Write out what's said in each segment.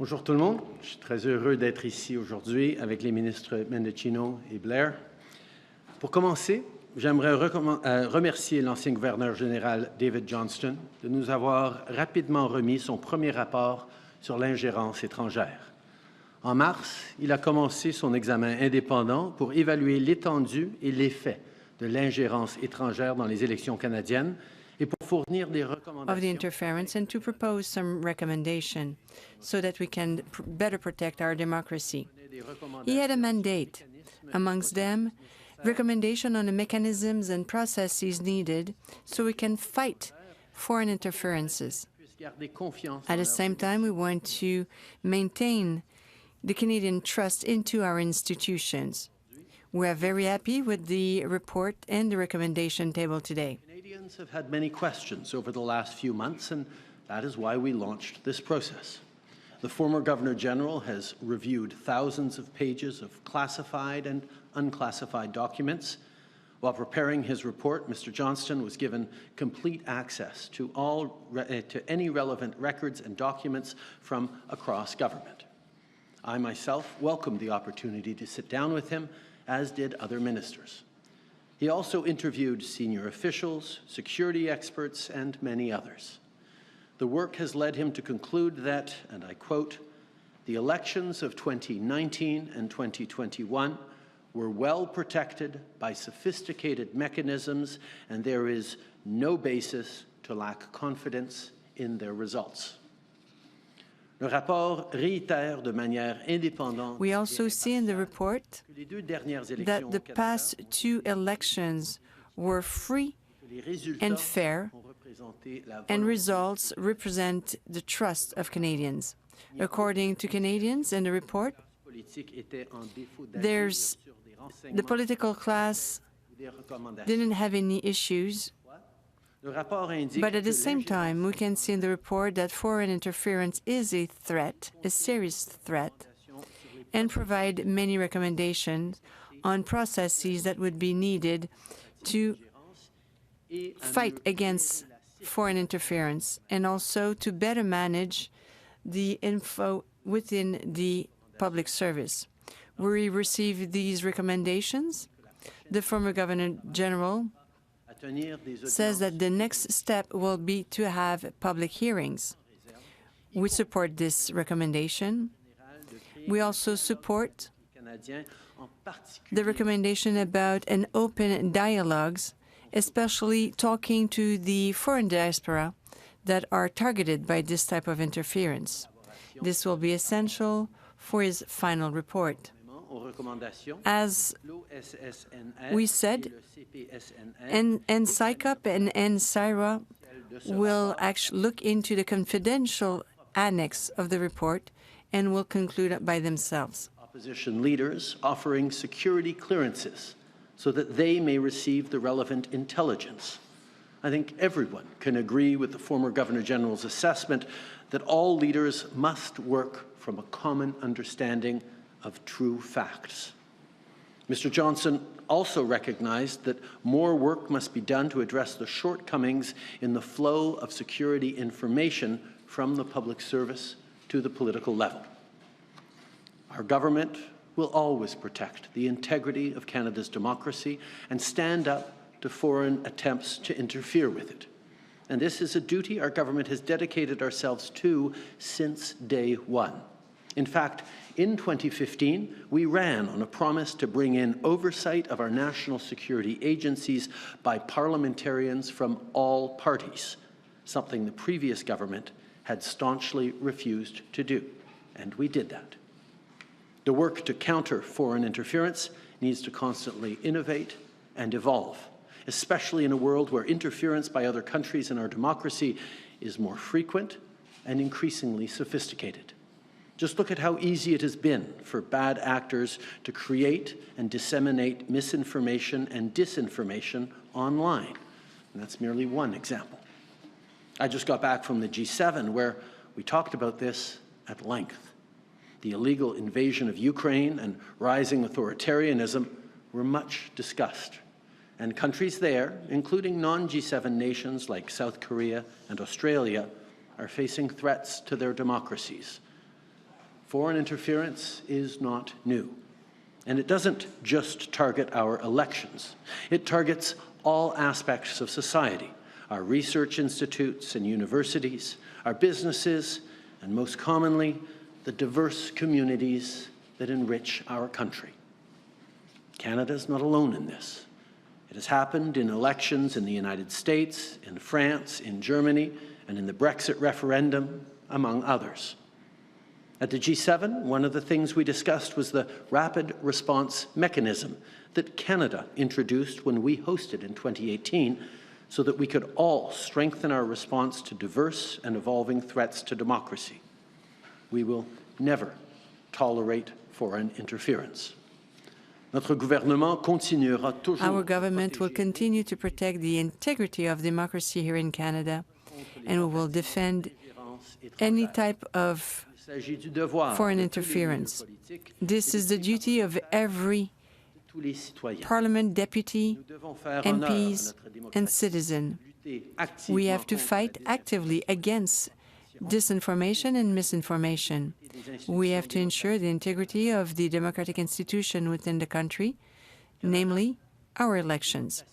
Bonjour tout le monde. Je suis très heureux d'être ici aujourd'hui avec les ministres Mendicino et Blair. Pour commencer, j'aimerais remercier l'ancien gouverneur général David Johnston de nous avoir rapidement remis son premier rapport sur l'ingérence étrangère. En mars, il a commencé son examen indépendant pour évaluer l'étendue et l'effet de l'ingérence étrangère dans les élections canadiennes et pour fournir des recommandations of the interference and to propose some recommendation so that we can better protect our democracy. He had a mandate, amongst them, recommendation on the mechanisms and processes needed so we can fight foreign interferences. At the same time, we want to maintain the Canadian trust into our institutions. We are very happy with the report and the recommendation table today. Canadians have had many questions over the last few months, and that is why we launched this process. The former Governor-General has reviewed thousands of pages of classified and unclassified documents. While preparing his report, Mr. Johnston was given complete access to any relevant records and documents from across government. I myself welcomed the opportunity to sit down with him, as did other ministers. He also interviewed senior officials, security experts, and many others. The work has led him to conclude that, and I quote, "The elections of 2019 and 2021 were well protected by sophisticated mechanisms, and there is no basis to lack confidence in their results." Le rapport réitère de manière indépendante. We also see in the report that the past two elections were free and fair, and results represent the trust of Canadians. According to Canadians in the report, the political class didn't have any issues. But at the same time, we can see in the report that foreign interference is a threat, a serious threat, and provide many recommendations on processes that would be needed to fight against foreign interference and also to better manage the info within the public service. We received these recommendations. The former Governor-General says that the next step will be to have public hearings. We support this recommendation. We also support the recommendation about an open dialogues, especially talking to the foreign diaspora that are targeted by this type of interference. This will be essential for his final report. As we said, NCICOP and NCIRA will actually look into the confidential annex of the report and will conclude by themselves. Opposition leaders offering security clearances so that they may receive the relevant intelligence. I think everyone can agree with the former Governor-General's assessment that all leaders must work from a common understanding of true facts. Mr. Johnson also recognized that more work must be done to address the shortcomings in the flow of security information from the public service to the political level. Our government will always protect the integrity of Canada's democracy and stand up to foreign attempts to interfere with it. And this is a duty our government has dedicated ourselves to since day one. In fact, in 2015, we ran on a promise to bring in oversight of our national security agencies by parliamentarians from all parties, something the previous government had staunchly refused to do, and we did that. The work to counter foreign interference needs to constantly innovate and evolve, especially in a world where interference by other countries in our democracy is more frequent and increasingly sophisticated. Just look at how easy it has been for bad actors to create and disseminate misinformation and disinformation online. And that's merely one example. I just got back from the G7 where we talked about this at length. The illegal invasion of Ukraine and rising authoritarianism were much discussed. And countries there, including non-G7 nations like South Korea and Australia, are facing threats to their democracies. Foreign interference is not new. And it doesn't just target our elections. It targets all aspects of society, our research institutes and universities, our businesses, and most commonly, the diverse communities that enrich our country. Canada is not alone in this. It has happened in elections in the United States, in France, in Germany, and in the Brexit referendum, among others. At the G7, one of the things we discussed was the rapid response mechanism that Canada introduced when we hosted in 2018 so that we could all strengthen our response to diverse and evolving threats to democracy. We will never tolerate foreign interference. Our government will continue to protect the integrity of democracy here in Canada, and we will defend any type of foreign interference. This is the duty of every Parliament, deputy, MPs, and citizen. We have to fight actively against disinformation and misinformation. We have to ensure the integrity of the democratic institution within the country, namely our elections.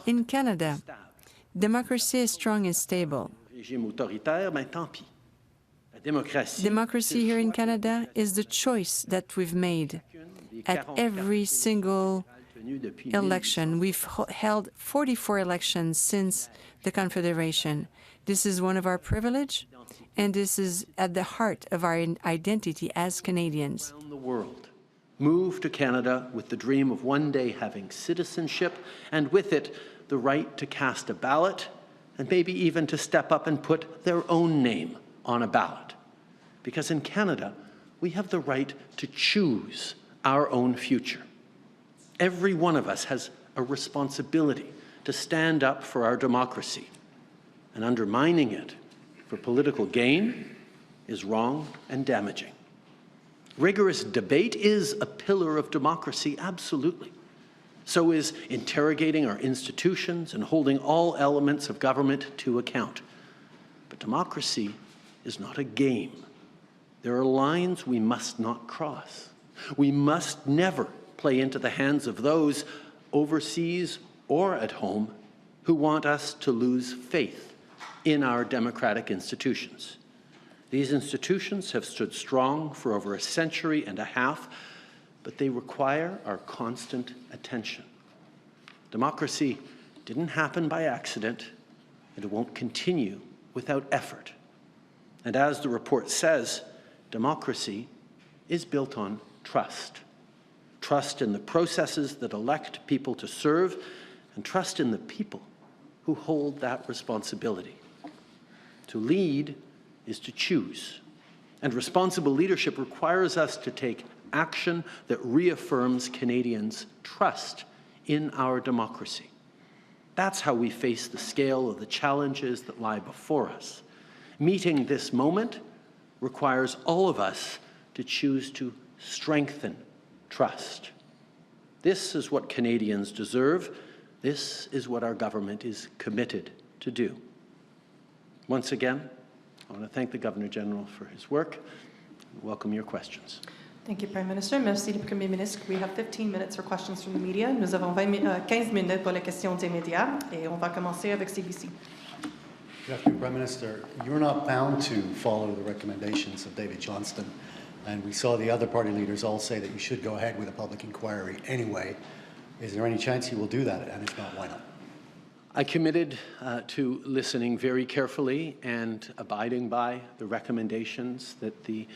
In Canada, democracy is strong and stable. Democracy here in Canada is the choice that we've made at every single election. We've held 44 elections since the Confederation. This is one of our privileges, and this is at the heart of our identity as Canadians. Around the world move to Canada with the dream of one day having citizenship, and with it, the right to cast a ballot, and maybe even to step up and put their own name on a ballot. Because in Canada, we have the right to choose our own future. Every one of us has a responsibility to stand up for our democracy, and undermining it for political gain is wrong and damaging. Rigorous debate is a pillar of democracy, absolutely. So is interrogating our institutions and holding all elements of government to account. But democracy is not a game. There are lines we must not cross. We must never play into the hands of those overseas or at home who want us to lose faith in our democratic institutions. These institutions have stood strong for over a century and a half, but they require our constant attention. Democracy didn't happen by accident, and it won't continue without effort. And as the report says, democracy is built on trust. Trust in the processes that elect people to serve, and trust in the people who hold that responsibility. To lead is to choose, and responsible leadership requires us to take action that reaffirms Canadians' trust in our democracy. That's how we face the scale of the challenges that lie before us. Meeting this moment requires all of us to choose to strengthen trust. This is what Canadians deserve. This is what our government is committed to do. Once again, I want to thank the Governor-General for his work and welcome your questions. Thank you, Prime Minister. Merci, le Premier Ministre. We have 15 minutes for questions from the media. Nous avons 15 minutes pour les questions des médias, et on va commencer avec celui-ci. Good afternoon, Prime Minister. You're not bound to follow the recommendations of David Johnston, and we saw the other party leaders all say that you should go ahead with a public inquiry anyway. Is there any chance you will do that, and if not, why not? I committed to listening very carefully and abiding by the recommendations that the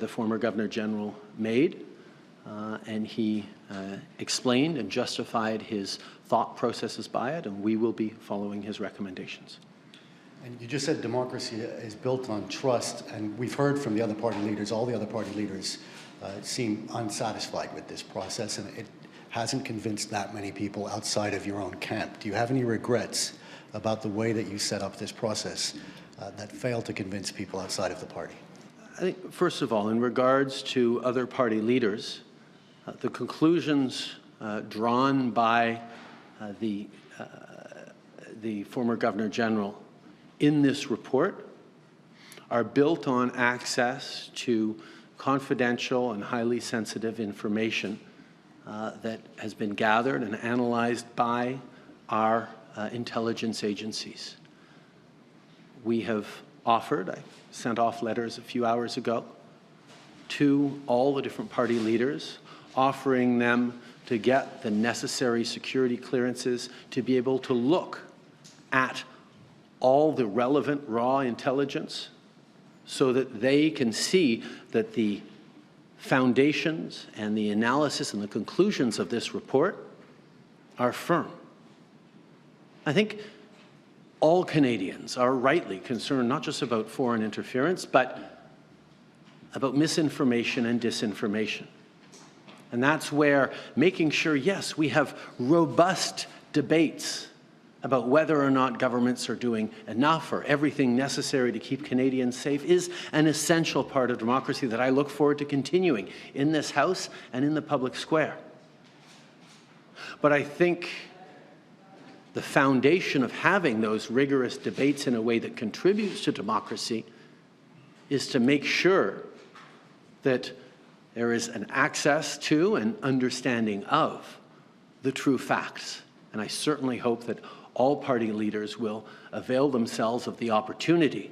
former Governor-General made, and he explained and justified his thought processes by it, and we will be following his recommendations. And you just said democracy is built on trust, and we've heard from the other party leaders, all the other party leaders seem unsatisfied with this process, and it hasn't convinced that many people outside of your own camp. Do you have any regrets about the way that you set up this process that failed to convince people outside of the party? I think, first of all, in regards to other party leaders, the conclusions drawn by the former Governor-General in this report are built on access to confidential and highly sensitive information that has been gathered and analyzed by our intelligence agencies. We have offered, I sent off letters a few hours ago, to all the different party leaders, offering them to get the necessary security clearances to be able to look at all the relevant raw intelligence so that they can see that the foundations and the analysis and the conclusions of this report are firm. I think all Canadians are rightly concerned not just about foreign interference, but about misinformation and disinformation. And that's where making sure, yes, we have robust debates about whether or not governments are doing enough or everything necessary to keep Canadians safe is an essential part of democracy that I look forward to continuing in this House and in the public square. But I think the foundation of having those rigorous debates in a way that contributes to democracy is to make sure that there is an access to and understanding of the true facts. And I certainly hope that all party leaders will avail themselves of the opportunity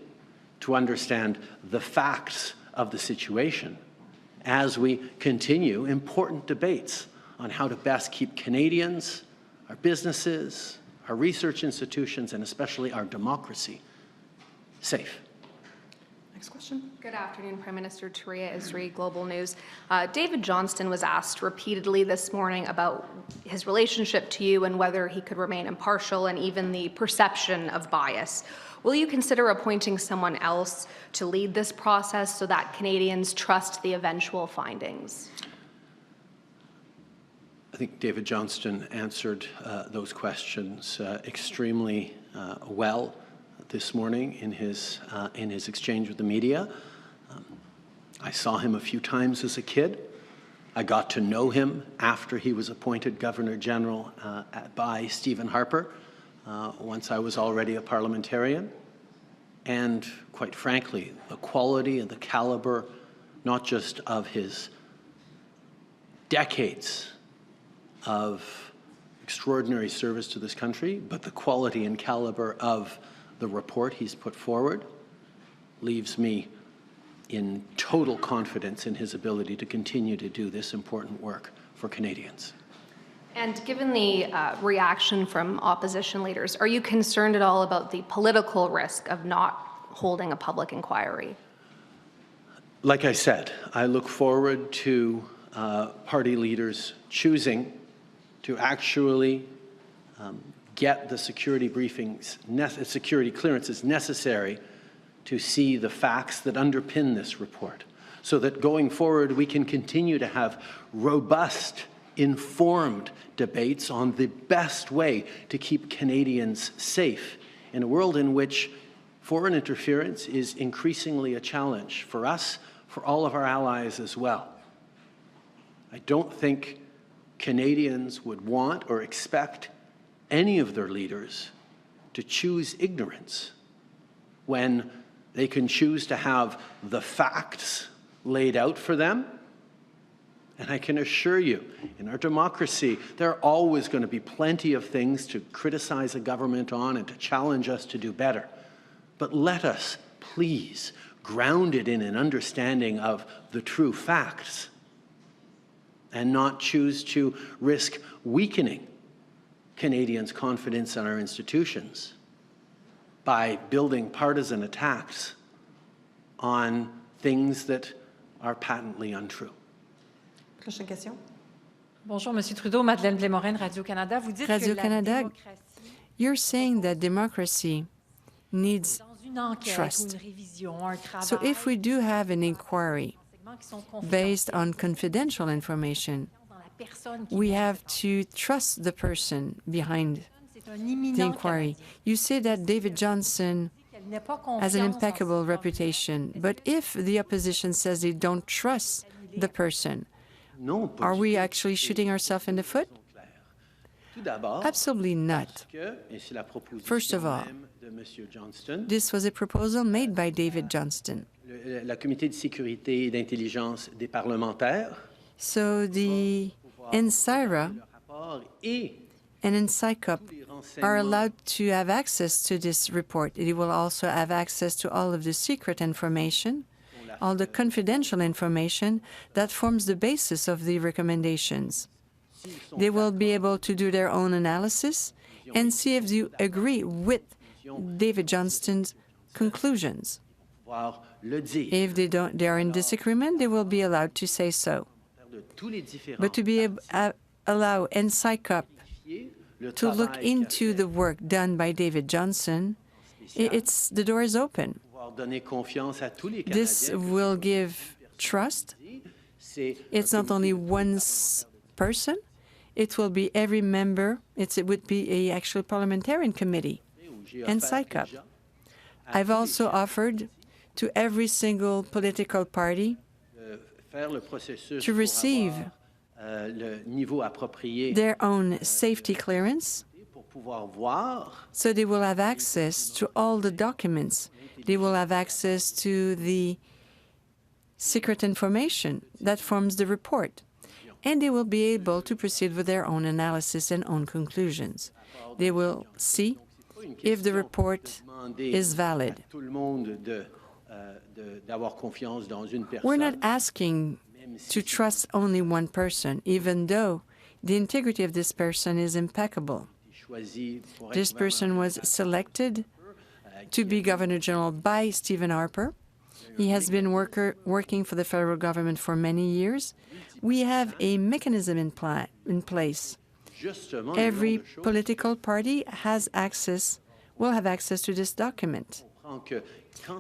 to understand the facts of the situation as we continue important debates on how to best keep Canadians, our businesses, our research institutions, and especially our democracy safe. Next question. Good afternoon, Prime Minister. Taria Isri, Global News. David Johnston was asked repeatedly this morning about his relationship to you and whether he could remain impartial and even the perception of bias. Will you consider appointing someone else to lead this process so that Canadians trust the eventual findings? I think David Johnston answered those questions extremely well this morning in his exchange with the media. I saw him a few times as a kid. I got to know him after he was appointed Governor General by Stephen Harper, once I was already a parliamentarian. And quite frankly, the quality and the caliber, not just of his decades of extraordinary service to this country, but the quality and caliber of the report he's put forward, leaves me in total confidence in his ability to continue to do this important work for Canadians. And given the reaction from opposition leaders, are you concerned at all about the political risk of not holding a public inquiry? Like I said, I look forward to party leaders choosing to actually get the security briefings, security clearances necessary to see the facts that underpin this report, so that going forward we can continue to have robust, informed debates on the best way to keep Canadians safe in a world in which foreign interference is increasingly a challenge for us, for all of our allies as well. I don't think Canadians would want or expect any of their leaders to choose ignorance when they can choose to have the facts laid out for them. And I can assure you, in our democracy, there are always going to be plenty of things to criticize a government on and to challenge us to do better. But let us, please, ground it in an understanding of the true facts and not choose to risk weakening Canadians' confidence in our institutions by building partisan attacks on things that are patently untrue. Prochaine question. Bonjour, Monsieur Trudeau, Madeleine Blais-Morin, Radio-Canada. Vous dites que la Radio-Canada, démocratie, you're saying that democracy needs dans une enquête trust. ou une révision, un travail, So if we do have an inquiry renseignements qui sont based on confidential information, dans la personne qui we have to trust the person behind c'est un the imminent inquiry. You say that David Johnston qu'elle n'ait pas has an confiance en impeccable ses reputation, but if the opposition says they don't trust the person, Non, are we actually shooting ourselves in the foot? Absolutely not. First of all, this was a proposal made by David Johnston. La Comité de sécurité et d'intelligence des parlementaires So the NSIRA and NSICOP are allowed to have access to this report. They will also have access to all of the secret information, all the confidential information that forms the basis of the recommendations. They will be able to do their own analysis and see if you agree with David Johnston's conclusions. If they are in disagreement, they will be allowed to say so. But to be allow NSICOP to look into the work done by David Johnston, the door is open. This will give trust. It's not only one person. It will be every member. It would be a actual parliamentarian committee, NSICOP. I've also offered to every single political party to receive their own safety clearance, so they will have access to all the documents. They will have access to the secret information that forms the report, and they will be able to proceed with their own analysis and own conclusions. They will see if the report is valid. We're not asking to trust only one person, even though the integrity of this person is impeccable. This person was selected to be Governor General by Stephen Harper. He has been working for the federal government for many years. We have a mechanism in place. Every political party will have access to this document.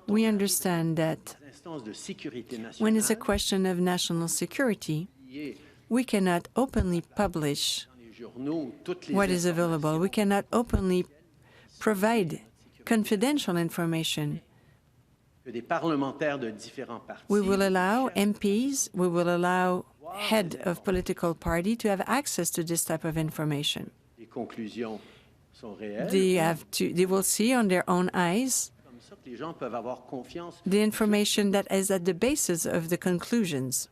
We understand that when it's a question of national security, we cannot openly publish what is available. We cannot openly provide confidential information. We will allow MPs, we will allow head of political party to have access to this type of information. They will see on their own eyes the information that is at the basis of the conclusions.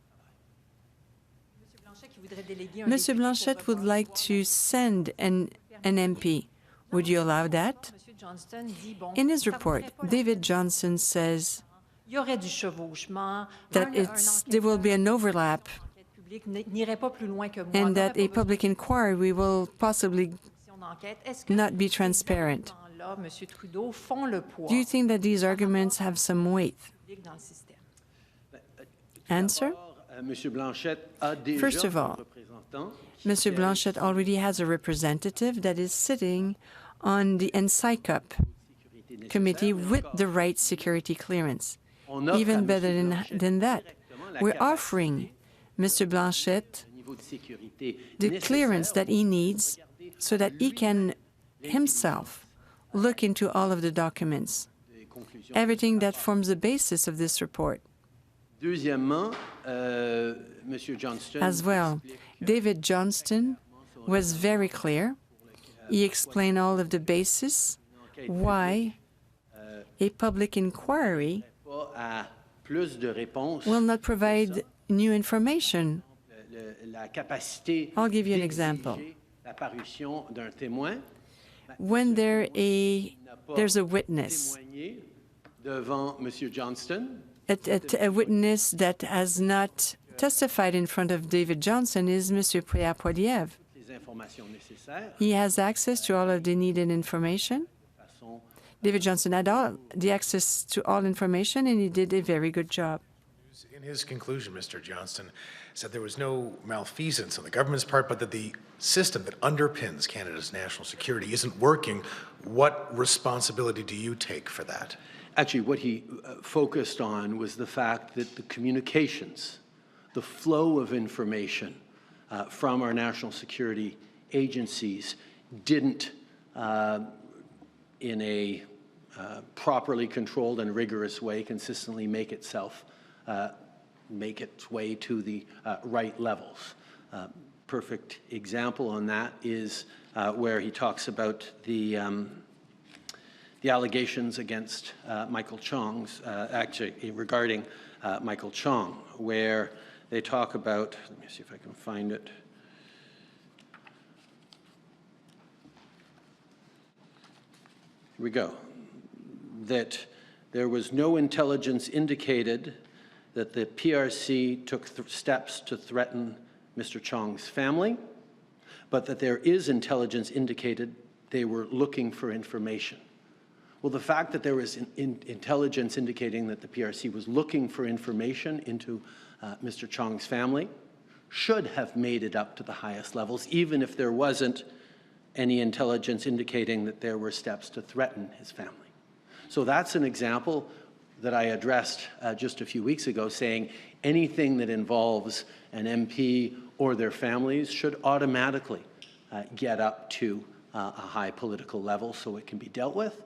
Mr. Blanchette would like to send an MP. Would you allow that? In his report, David Johnston says that there will be an overlap and that a public inquiry will possibly not be transparent. Do you think that these arguments have some weight? Answer? First of all, Mr. Blanchette already has a representative that is sitting on the NSICOP committee with the right security clearance. Even better than that, we're offering Mr. Blanchette the clearance that he needs so that he can himself look into all of the documents, everything that forms the basis of this report. As well, David Johnston was very clear. He explained all of the basis why a public inquiry will not provide new information. I'll give you an example. When there's a witness, a witness that has not testified in front of David Johnston is Mr. Poilievre. He has access to all of the needed information. David Johnston had all the access to all information, and he did a very good job. In his conclusion, Mr. Johnston said there was no malfeasance on the government's part, but that the system that underpins Canada's national security isn't working. What responsibility do you take for that? Actually, what he focused on was the fact that the communications, the flow of information from our national security agencies didn't, in a properly controlled and rigorous way, consistently make its way to the right levels. Perfect example on that is where he talks about the allegations against Michael Chong's, actually regarding Michael Chong, where they talk about, let me see if I can find it. Here we go. That there was no intelligence indicated that the PRC took steps to threaten Mr. Chong's family, but that there is intelligence indicated they were looking for information. Well, the fact that there was intelligence indicating that the PRC was looking for information into Mr. Chong's family should have made it up to the highest levels, even if there wasn't any intelligence indicating that there were steps to threaten his family. So that's an example that I addressed just a few weeks ago, saying anything that involves an MP or their families should automatically get up to a high political level so it can be dealt with.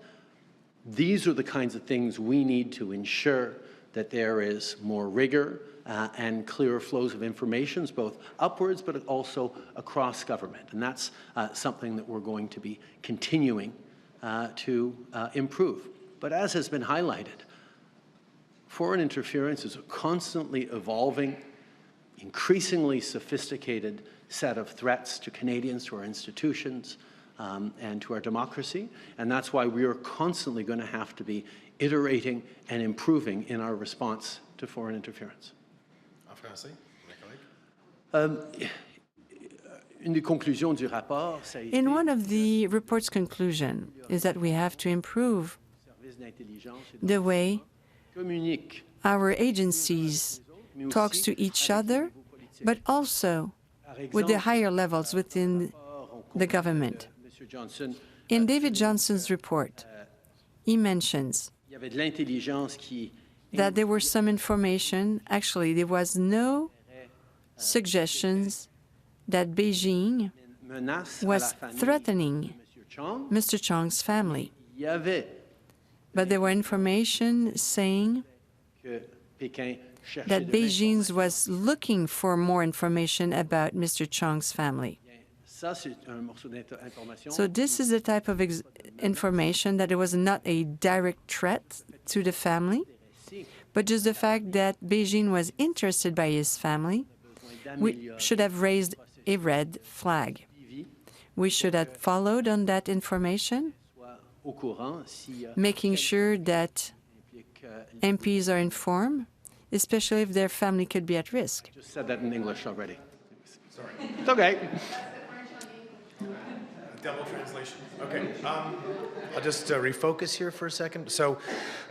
These are the kinds of things we need to ensure that there is more rigor and clearer flows of information, both upwards but also across government. And that's something that we're going to be continuing to improve. But as has been highlighted, foreign interference is a constantly evolving, increasingly sophisticated set of threats to Canadians, to our institutions, and to our democracy. And that's why we are constantly going to have to be iterating and improving in our response to foreign interference. In one of the report's conclusions is that we have to improve the way our agencies talk to each other, but also with the higher levels within the government. In David Johnston's report, he mentions that there were some information, actually there was no suggestions that Beijing was threatening Mr. Chong's family. But there were information saying that Beijing was looking for more information about Mr. Chong's family. So this is the type of information that it was not a direct threat to the family, but just the fact that Beijing was interested by his family. We should have raised a red flag. We should have followed on that information, making sure that MPs are informed, especially if their family could be at risk. I just said that in English already. Sorry. It's okay. Double translation. Okay. I'll just refocus here for a second. So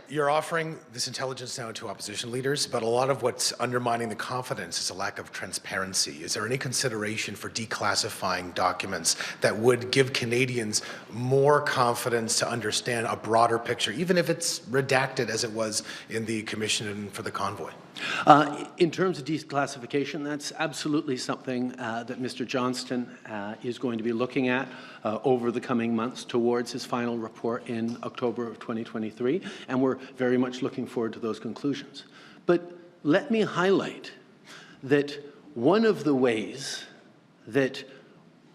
you're offering this intelligence now to opposition leaders, but a lot of what's undermining the confidence is a lack of transparency. Is there any consideration for declassifying documents that would give Canadians more confidence to understand a broader picture, even if it's redacted as it was in the commission for the convoy? In terms of declassification, that's absolutely something that Mr. Johnston is going to be looking at over the coming months towards his final report in October of 2023, and we're very much looking forward to those conclusions. But let me highlight that one of the ways that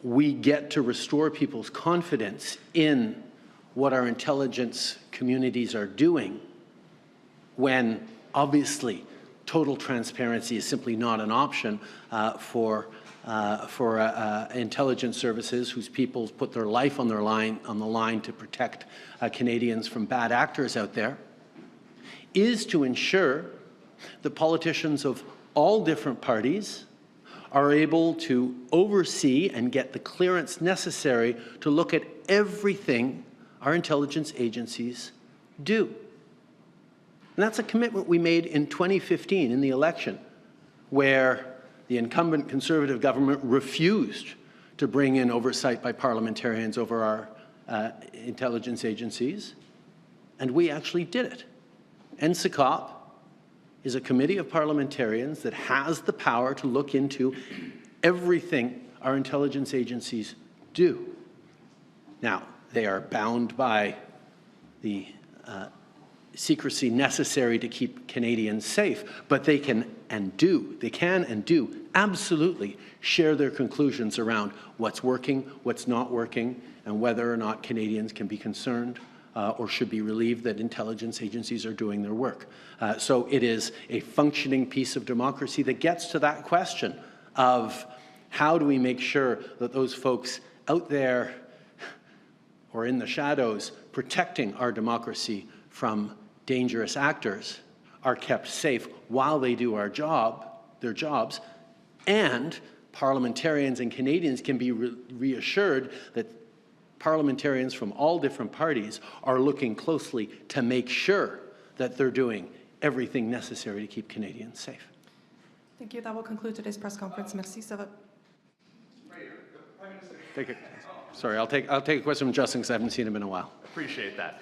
we get to restore people's confidence in what our intelligence communities are doing when obviously total transparency is simply not an option for intelligence services whose people put their life on the line to protect Canadians from bad actors out there, is to ensure that politicians of all different parties are able to oversee and get the clearance necessary to look at everything our intelligence agencies do. And that's a commitment we made in 2015 in the election, where the incumbent Conservative government refused to bring in oversight by parliamentarians over our intelligence agencies, and we actually did it. NSICOP is a committee of parliamentarians that has the power to look into everything our intelligence agencies do. Now, they are bound by the secrecy necessary to keep Canadians safe, but they can and do, absolutely share their conclusions around what's working, what's not working, and whether or not Canadians can be concerned or should be relieved that intelligence agencies are doing their work. So it is a functioning piece of democracy that gets to that question of how do we make sure that those folks out there or in the shadows protecting our democracy from dangerous actors are kept safe while they do their jobs, and parliamentarians and Canadians can be reassured that parliamentarians from all different parties are looking closely to make sure that they're doing everything necessary to keep Canadians safe. Thank you. That will conclude today's press conference. Merci. Ça va. Sorry, I'll take a question from Justin because I haven't seen him in a while. Appreciate that.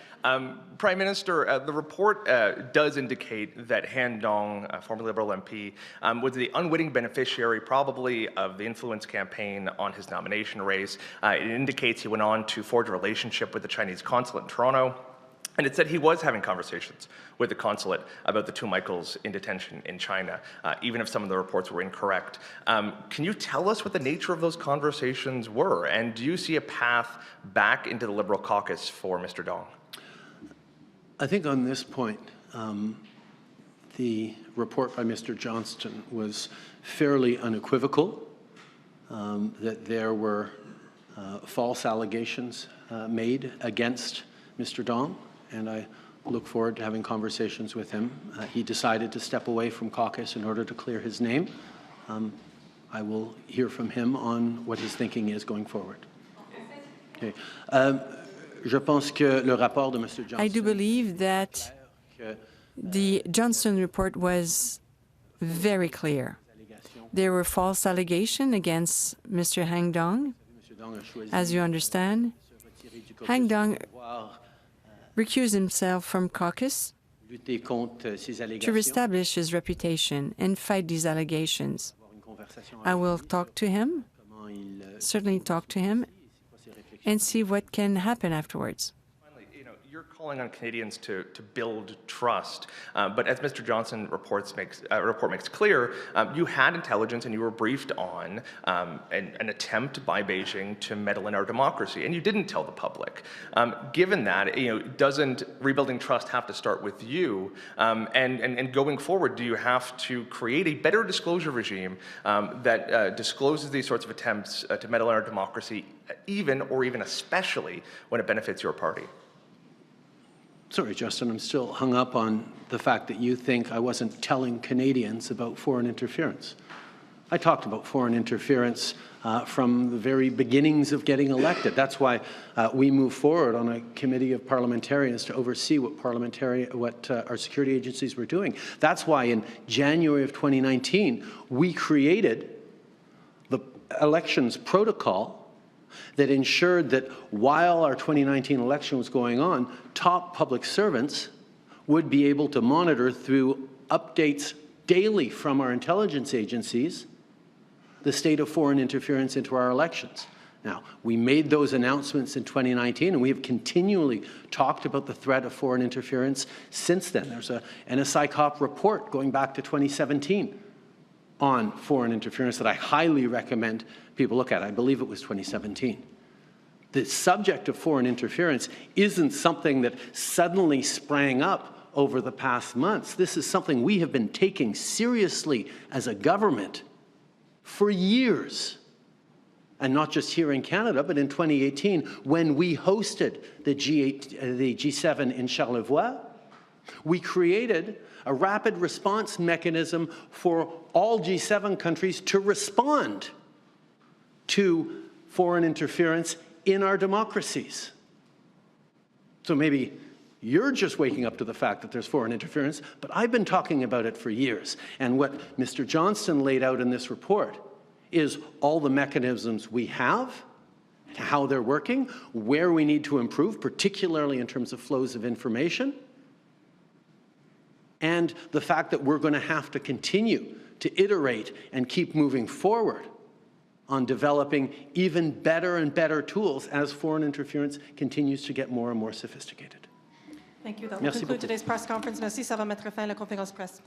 Prime Minister, the report does indicate that Han Dong, former Liberal MP, was the unwitting beneficiary probably of the influence campaign on his nomination race. It indicates he went on to forge a relationship with the Chinese consulate in Toronto. And it said he was having conversations with the consulate about the two Michaels in detention in China, even if some of the reports were incorrect. Can you tell us what the nature of those conversations were? And do you see a path back into the Liberal caucus for Mr. Dong? I think on this point, the report by Mr. Johnston was fairly unequivocal, that there were false allegations made against Mr. Dong. And I look forward to having conversations with him. He decided to step away from caucus in order to clear his name. I will hear from him on what his thinking is going forward. Okay. Je pense que le rapport de Mr. Johnston, I do believe that the Johnston report was very clear. There were false allegations against Mr. Han Dong. As you understand, Han Dong recused himself from caucus to reestablish his reputation and fight these allegations. I will talk to him, certainly talk to him, and see what can happen afterwards. You're calling on Canadians to build trust, but as Mr. Johnston report makes clear, you had intelligence and you were briefed on an attempt by Beijing to meddle in our democracy, and you didn't tell the public. Given that, doesn't rebuilding trust have to start with you? And going forward, do you have to create a better disclosure regime that discloses these sorts of attempts to meddle in our democracy, even or even especially when it benefits your party? Sorry, Justin, I'm still hung up on the fact that you think I wasn't telling Canadians about foreign interference. I talked about foreign interference from the very beginnings of getting elected. That's why we moved forward on a committee of parliamentarians to oversee what our security agencies were doing. That's why in January of 2019, we created the elections protocol that ensured that while our 2019 election was going on, top public servants would be able to monitor through updates daily from our intelligence agencies the state of foreign interference into our elections. Now, we made those announcements in 2019, and we have continually talked about the threat of foreign interference since then. There's a NSI COP report going back to 2017 on foreign interference that I highly recommend people look at. I believe it was 2017. The subject of foreign interference isn't something that suddenly sprang up over the past months. This is something we have been taking seriously as a government for years. And not just here in Canada, but in 2018, when we hosted the G7 in Charlevoix, we created a rapid response mechanism for all G7 countries to respond to foreign interference in our democracies. So maybe you're just waking up to the fact that there's foreign interference, but I've been talking about it for years. And what Mr. Johnston laid out in this report is all the mechanisms we have, how they're working, where we need to improve, particularly in terms of flows of information, and the fact that we're going to have to continue to iterate and keep moving forward on developing even better and better tools as foreign interference continues to get more and more sophisticated. Thank you. That will conclude today's press conference. Merci. Ça va mettre fin à la conférence presse.